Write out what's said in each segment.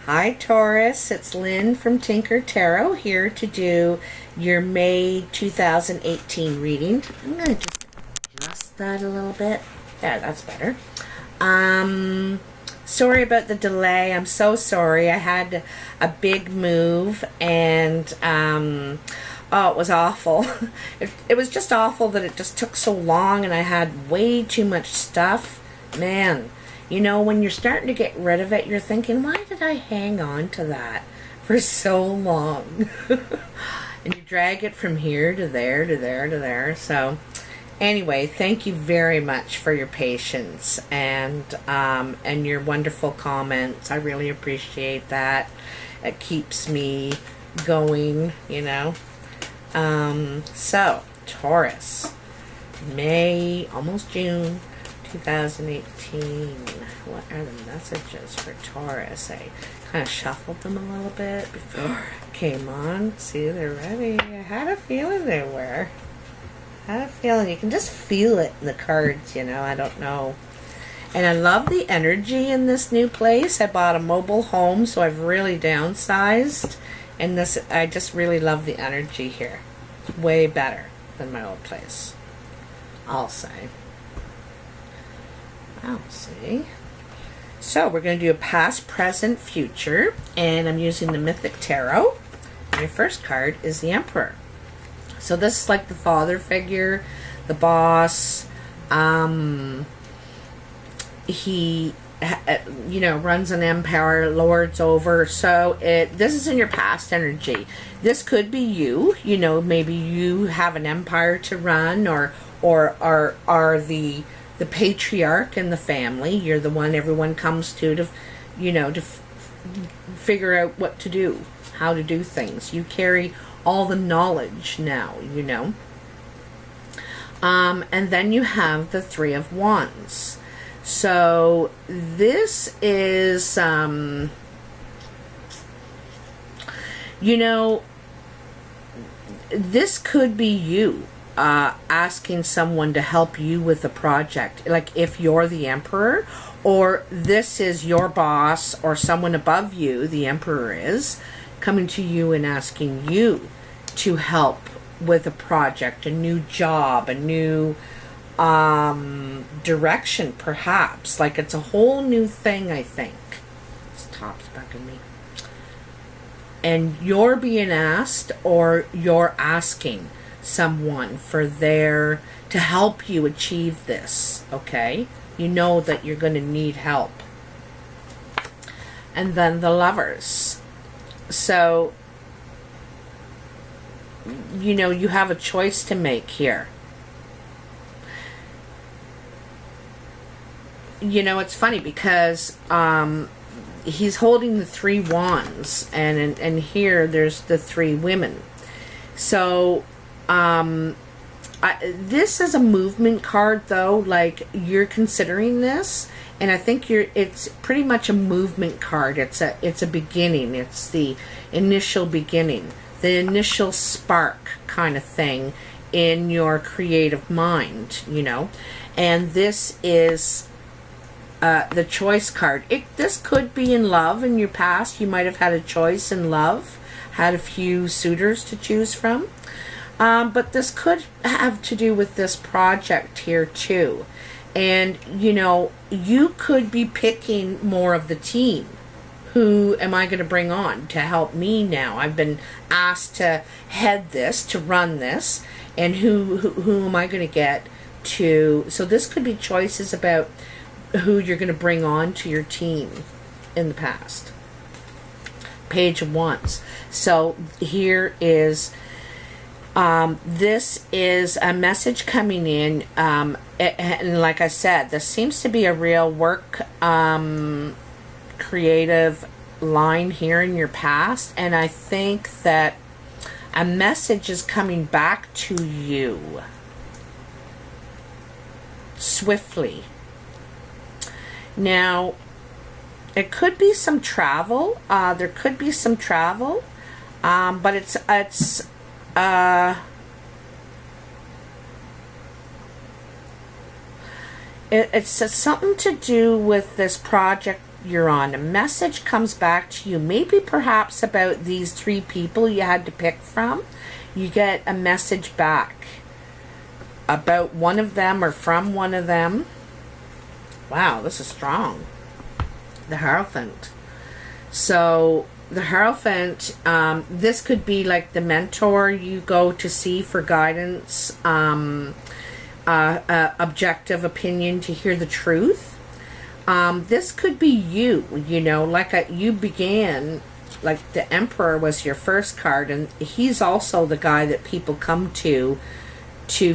Hi Taurus, it's Lynn from Tinker Tarot here to do your May 2018 reading. I'm going to just adjust that a little bit. Yeah, that's better. Sorry about the delay. I'm so sorry. I had a big move and oh, it was awful. It was just awful that it just took so long and I had way too much stuff. Man. You know, when you're starting to get rid of it, you're thinking, why did I hang on to that for so long? And you drag it from here to there, to there, to there. So, anyway, thank you very much for your patience and your wonderful comments. I really appreciate that. It keeps me going, you know. So, Taurus, May, almost June 2018. What are the messages for Taurus? I kind of shuffled them a little bit before I came on. See, they're ready. I had a feeling they were. I had a feeling. You can just feel it in the cards, you know. I don't know. And I love the energy in this new place. I bought a mobile home, so I've really downsized. And this, I just really love the energy here. It's way better than my old place, I'll say. I'll see. So we're going to do a past, present, future, and I'm using the Mythic Tarot. My first card is the Emperor. So this is like the father figure, the boss. He, you know, runs an empire, lords over. So this is in your past energy. This could be you. You know, maybe you have an empire to run, or are the patriarch in the family. You're the one everyone comes to you know, to figure out what to do, how to do things. You carry all the knowledge now, you know. And then you have the Three of Wands. So this is, you know, this could be you. Asking someone to help you with a project, like if you're the Emperor, or this is your boss or someone above you, the Emperor is, coming to you and asking you to help with a project, a new job, a new direction perhaps. Like it's a whole new thing, I think. This top's bugging me. And you're being asked, or you're asking someone to help you achieve this, okay? You know that you're going to need help. And then the Lovers. So, you know, you have a choice to make here. You know, it's funny because he's holding the three wands, and here there's the three women. So this is a movement card, though. Like, you're considering this, and I think it's pretty much a movement card. It's a beginning. It's the initial beginning, the initial spark kind of thing in your creative mind, you know. And this is the choice card. This could be in love in your past. You might have had a choice in love, had a few suitors to choose from. But this could have to do with this project here too. And, you know, you could be picking more of the team. Who am I going to bring on to help me now? I've been asked to head this, to run this, and who am I going to get to? So this could be choices about who you're going to bring on to your team in the past. Page of Wands. So here is... this is a message coming in, and like I said, this seems to be a real work, creative line here in your past, and I think that a message is coming back to you swiftly. Now, it could be some travel, there could be some travel, but it's something to do with this project you're on. A message comes back to you, maybe perhaps about these 3 people you had to pick from. You get a message back about one of them or from one of them. Wow, this is strong. The Hierophant. So the Hierophant, this could be like the mentor you go to see for guidance, objective opinion, to hear the truth. This could be you, you know, like you began, like the Emperor was your first card, and he's also the guy that people come to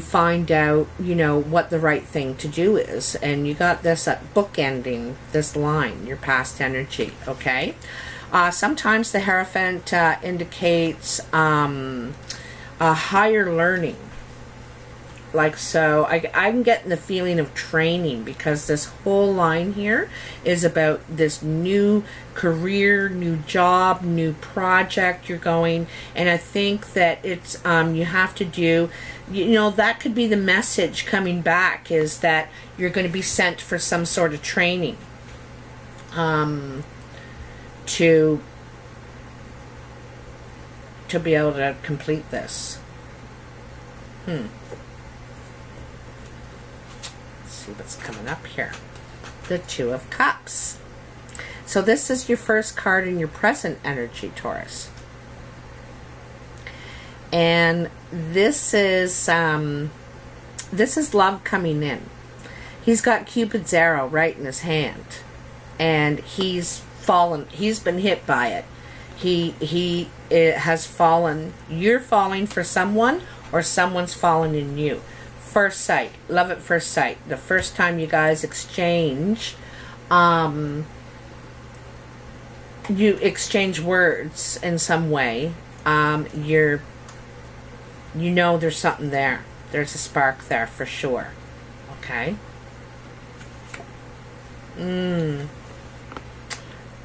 find out, you know, what the right thing to do is. And you got this bookending this line, your past energy, okay? Sometimes the Hierophant indicates a higher learning. Like so, I'm getting the feeling of training, because this whole line here is about this new career, new job, new project you're going. And I think that it's, you have to do, you know, that could be the message coming back, is that you're going to be sent for some sort of training to be able to complete this. See what's coming up here. The 2 of Cups. So this is your first card in your present energy, Taurus. And this is love coming in. He's got Cupid's arrow right in his hand, and he's fallen. He's been hit by it. He has fallen. You're falling for someone, or someone's fallen in you. First sight, love at first sight. The first time you guys exchange, you exchange words in some way. You know there's something there. There's a spark there for sure. Okay.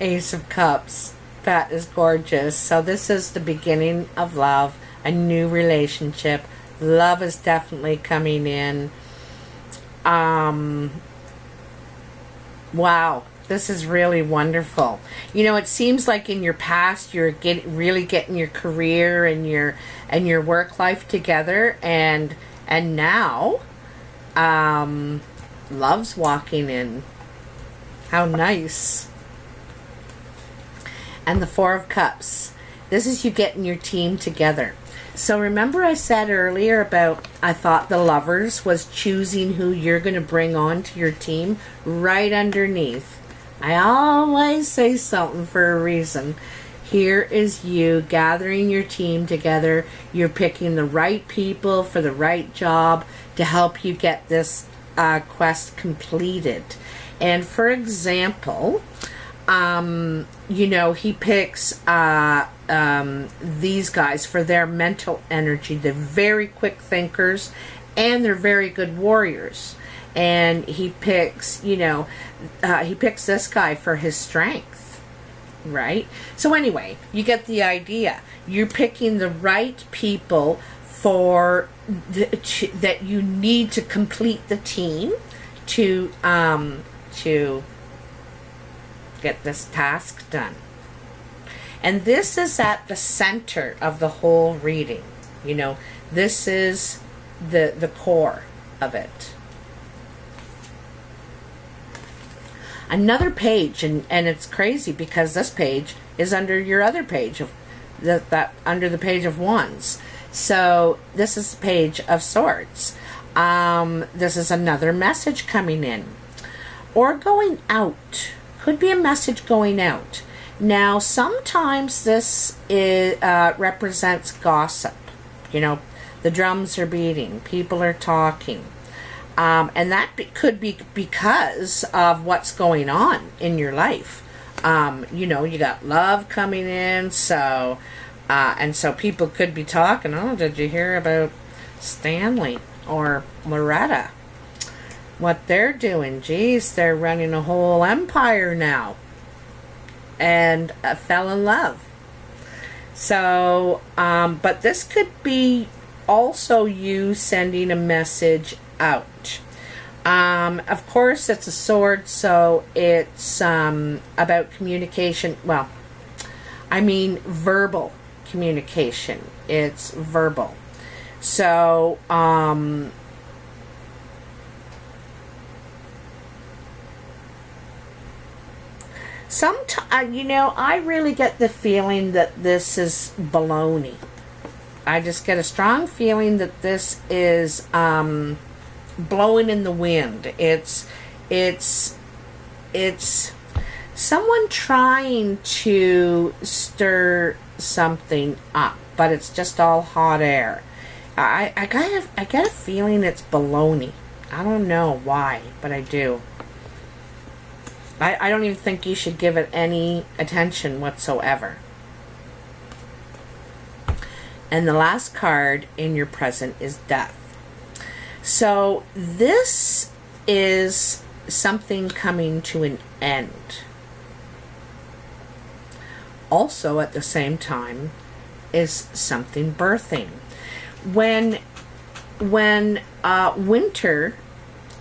Ace of Cups. That is gorgeous. So this is the beginning of love, a new relationship. Love is definitely coming in. Wow, this is really wonderful. You know, it seems like in your past you're really getting your career and your work life together, and now love's walking in. How nice. And the 4 of Cups. This is you getting your team together. So remember I said earlier about, I thought the Lovers was choosing who you're going to bring on to your team? Right underneath. I always say something for a reason. Here is you gathering your team together. You're picking the right people for the right job to help you get this quest completed. And for example, you know, he picks these guys for their mental energy. They're very quick thinkers, and they're very good warriors. And he picks, you know, he picks this guy for his strength, right? So anyway, you get the idea. You're picking the right people for that you need to complete the team to get this task done. And this is at the center of the whole reading. You know, this is the core of it. Another page, and it's crazy because this page is under your other page of that under the page of Wands. So this is the Page of Swords. This is another message coming in or going out. Could be a message going out. Now, sometimes this represents gossip. You know, the drums are beating, people are talking. And that could be because of what's going on in your life. You know, you got love coming in, so and so people could be talking, oh, did you hear about Stanley or Loretta? What they're doing? Geez, they're running a whole empire now. And fell in love. So, but this could be also you sending a message out. Of course, it's a sword, so it's about communication. Well, I mean verbal communication. It's verbal. So, you know, I really get the feeling that this is baloney. I just get a strong feeling that this is blowing in the wind. It's someone trying to stir something up, but it's just all hot air. I get a feeling it's baloney. I don't know why, but I do. I don't even think you should give it any attention whatsoever. And the last card in your present is death. So this is something coming to an end. Also at the same time is something birthing. When winter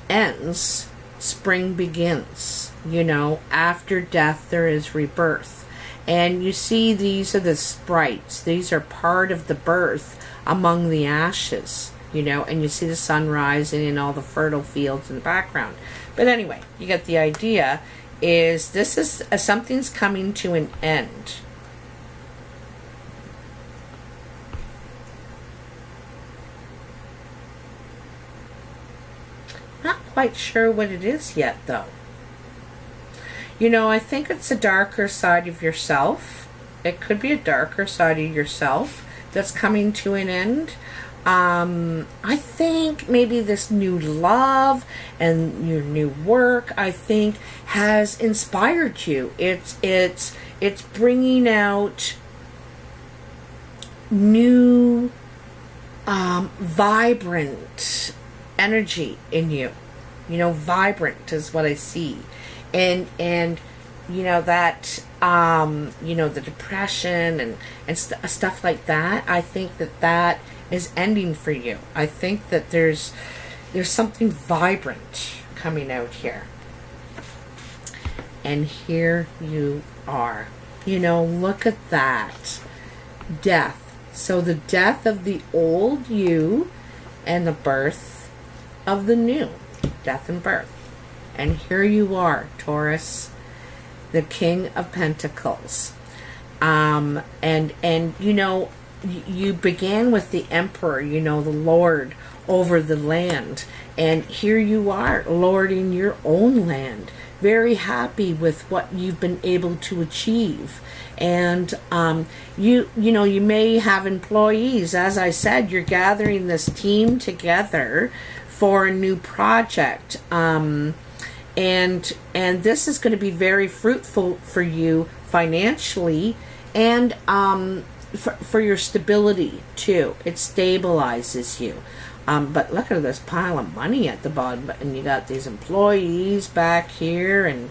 ends, spring begins. You know, after death there is rebirth. And you see these are the sprites. These are part of the birth among the ashes, you know, and you see the sun rising and all the fertile fields in the background. But anyway, you get the idea. Is this is something's coming to an end. Not quite sure what it is yet, though. You know, I think it's a darker side of yourself. It could be a darker side of yourself that's coming to an end. I think maybe this new love and your new work, I think, has inspired you. It's bringing out new, vibrant energy in you. You know, vibrant is what I see. And you know that you know, the depression and stuff like that. I think that is ending for you. I think that there's something vibrant coming out here. And here you are. You know, look at that. Death. So the death of the old you and the birth of the new. Death and birth. And here you are, Taurus, the King of Pentacles. And you know, you began with the Emperor, you know, the Lord over the land. And here you are, lording your own land. Very happy with what you've been able to achieve. And you know, you may have employees. As I said, you're gathering this team together for a new project. And this is going to be very fruitful for you financially, and for your stability too. It stabilizes you. But look at this pile of money at the bottom, and you got these employees back here, and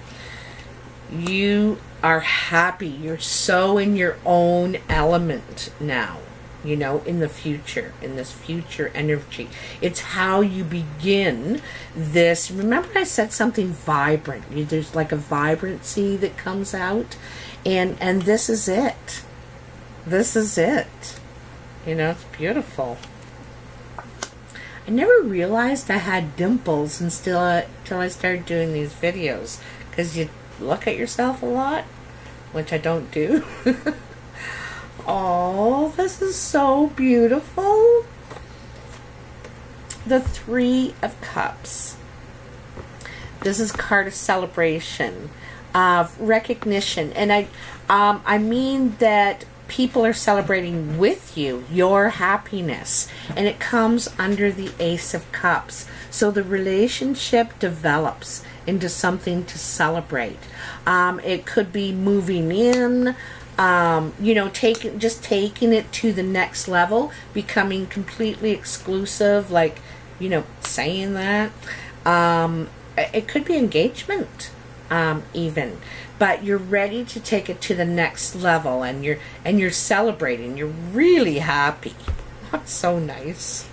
you are happy. You're so in your own element now. You know, in the future, in this future energy. It's how you begin this. Remember I said something vibrant. There's like a vibrancy that comes out. And this is it. This is it. You know, it's beautiful. I never realized I had dimples until I started doing these videos. Because you look at yourself a lot, which I don't do. Oh, this is so beautiful. The Three of Cups. This is a card of celebration, of recognition. And I mean that people are celebrating with you, your happiness. And it comes under the Ace of Cups. So the relationship develops into something to celebrate. It could be moving in. You know, just taking it to the next level, becoming completely exclusive, like, you know, saying that. It could be engagement, even, but you're ready to take it to the next level, and you're celebrating. You're really happy. That's so nice.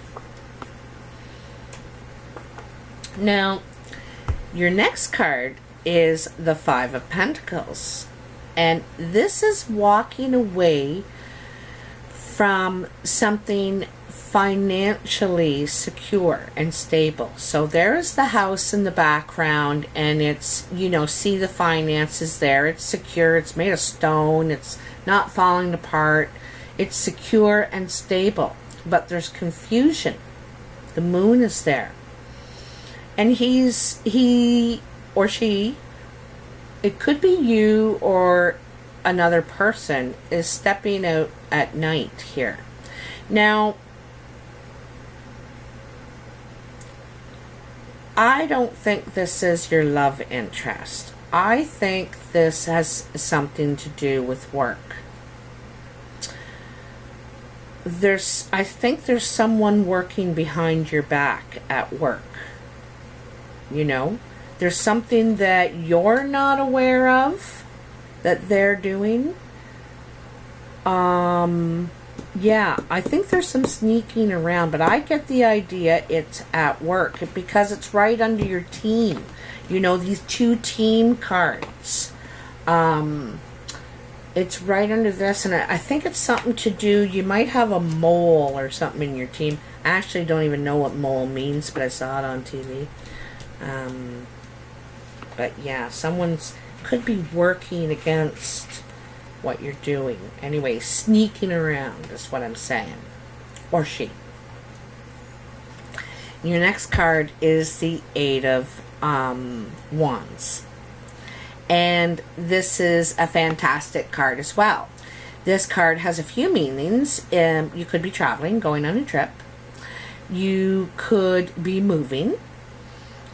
Now, Your next card is the Five of Pentacles. And this is walking away from something financially secure and stable. So there's the house in the background, and it's, you know, see the finances there. It's secure. It's made of stone. It's not falling apart. It's secure and stable. But there's confusion. The moon is there. And he or she, it could be you or another person, is stepping out at night here. Now, I don't think this is your love interest. I think this has something to do with work. I think there's someone working behind your back at work. You know, there's something that you're not aware of that they're doing. Yeah, I think there's some sneaking around, but I get the idea it's at work because it's right under your team. You know, these two team cards. It's right under this, and I think it's something to do, you might have a mole or something in your team. I actually don't even know what mole means, but I saw it on TV. But yeah, someone's could be working against what you're doing. Anyway, sneaking around is what I'm saying. Or she. Your next card is the Eight of Wands. And this is a fantastic card as well. This card has a few meanings. You could be traveling, going on a trip. You could be moving.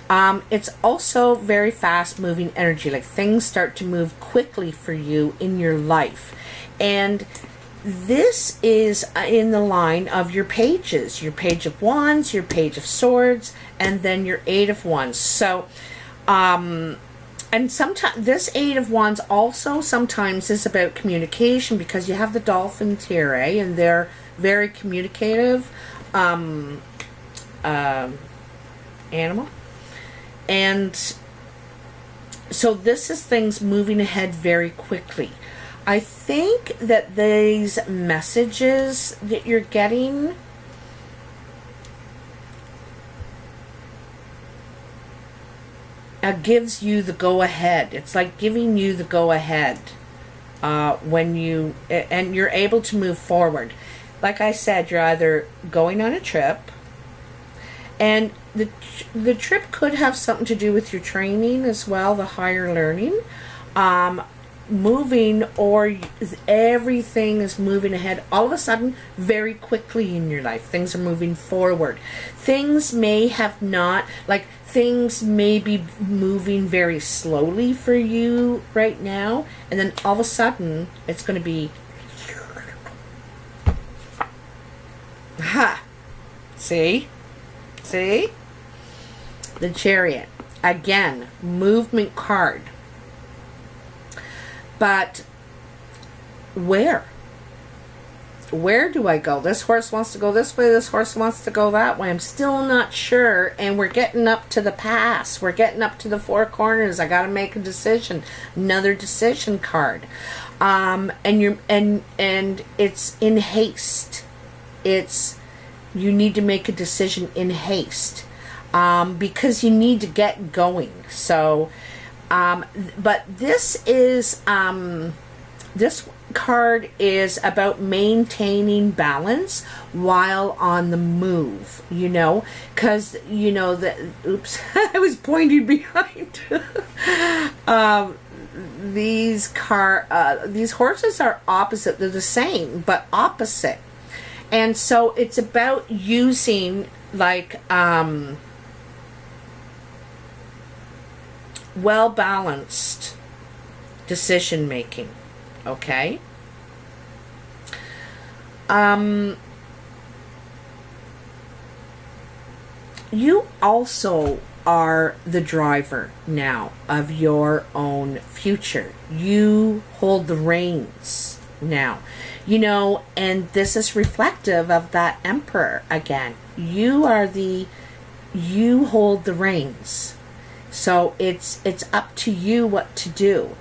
It's also very fast moving energy, like things start to move quickly for you in your life. And this is in the line of your pages, your Page of Wands, your Page of Swords, and then your Eight of Wands. So, and sometimes this Eight of Wands also sometimes is about communication, because you have the dolphins here, and they're very communicative animal. And so this is things moving ahead very quickly. I think that these messages that you're getting gives you the go-ahead. It's like giving you the go-ahead when and you're able to move forward. Like I said, you're either going on a trip, and the trip could have something to do with your training as well, the higher learning, moving, or everything is moving ahead all of a sudden very quickly in your life. Things are moving forward. Things may have not, like things may be moving very slowly for you right now, and then all of a sudden it's going to be ha. See? The Chariot. Again, movement card. But where? Where do I go? This horse wants to go this way, this horse wants to go that way. I'm still not sure, and we're getting up to the pass. We're getting up to the four corners. I got to make a decision. Another decision card. And it's in haste. You need to make a decision in haste. Because you need to get going. So, but this is, this card is about maintaining balance while on the move, you know, because, you know, oops, I was pointing behind. These horses are opposite. They're the same, but opposite. And so it's about using, like, well-balanced decision making. Okay? You also are the driver now of your own future. You hold the reins now. You know, and this is reflective of that Emperor again. You hold the reins. So it's up to you what to do.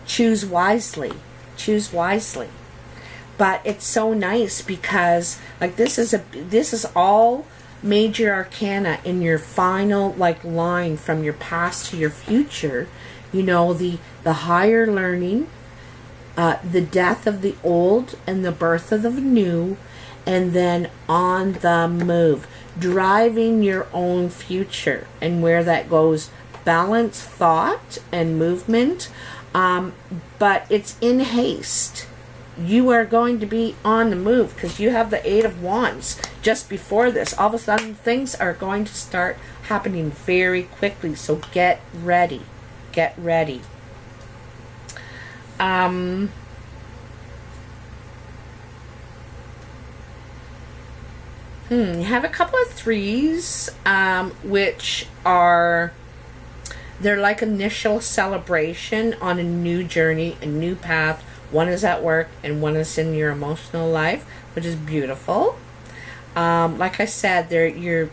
Choose wisely. Choose wisely. But it's so nice because like this is all major arcana in your final like line from your past to your future. You know, the higher learning, the death of the old and the birth of the new, and then on the move, driving your own future. And where that goes, balanced thought and movement, but it's in haste. You are going to be on the move because you have the Eight of Wands just before this. All of a sudden, things are going to start happening very quickly. So get ready. Get ready. You have a couple of threes, which are, they're like initial celebration on a new journey, a new path. One is at work and one is in your emotional life, which is beautiful. Like I said, there's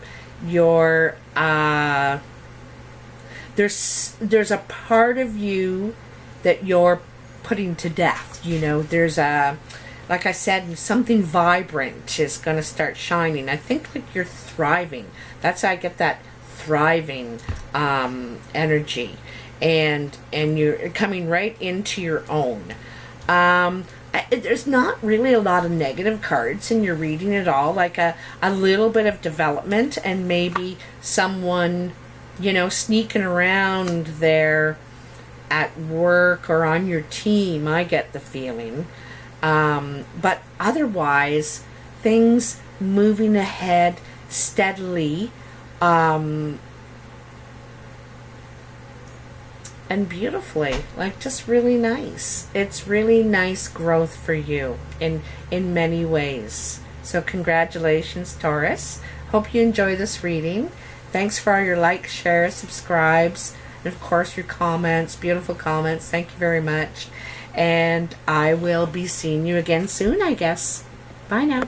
a part of you that you're putting to death. You know, there's a, like I said, something vibrant is going to start shining. I think like you're thriving. That's how I get that thriving energy, and you're coming right into your own. There's not really a lot of negative cards in your reading at all. Like a little bit of development and maybe someone, you know, sneaking around there at work or on your team. I get the feeling. But otherwise, things moving ahead steadily, and beautifully, like just really nice. It's really nice growth for you in many ways. So congratulations, Taurus. Hope you enjoy this reading. Thanks for all your likes, shares, subscribes, and of course your comments, beautiful comments. Thank you very much. And I will be seeing you again soon, I guess. Bye now.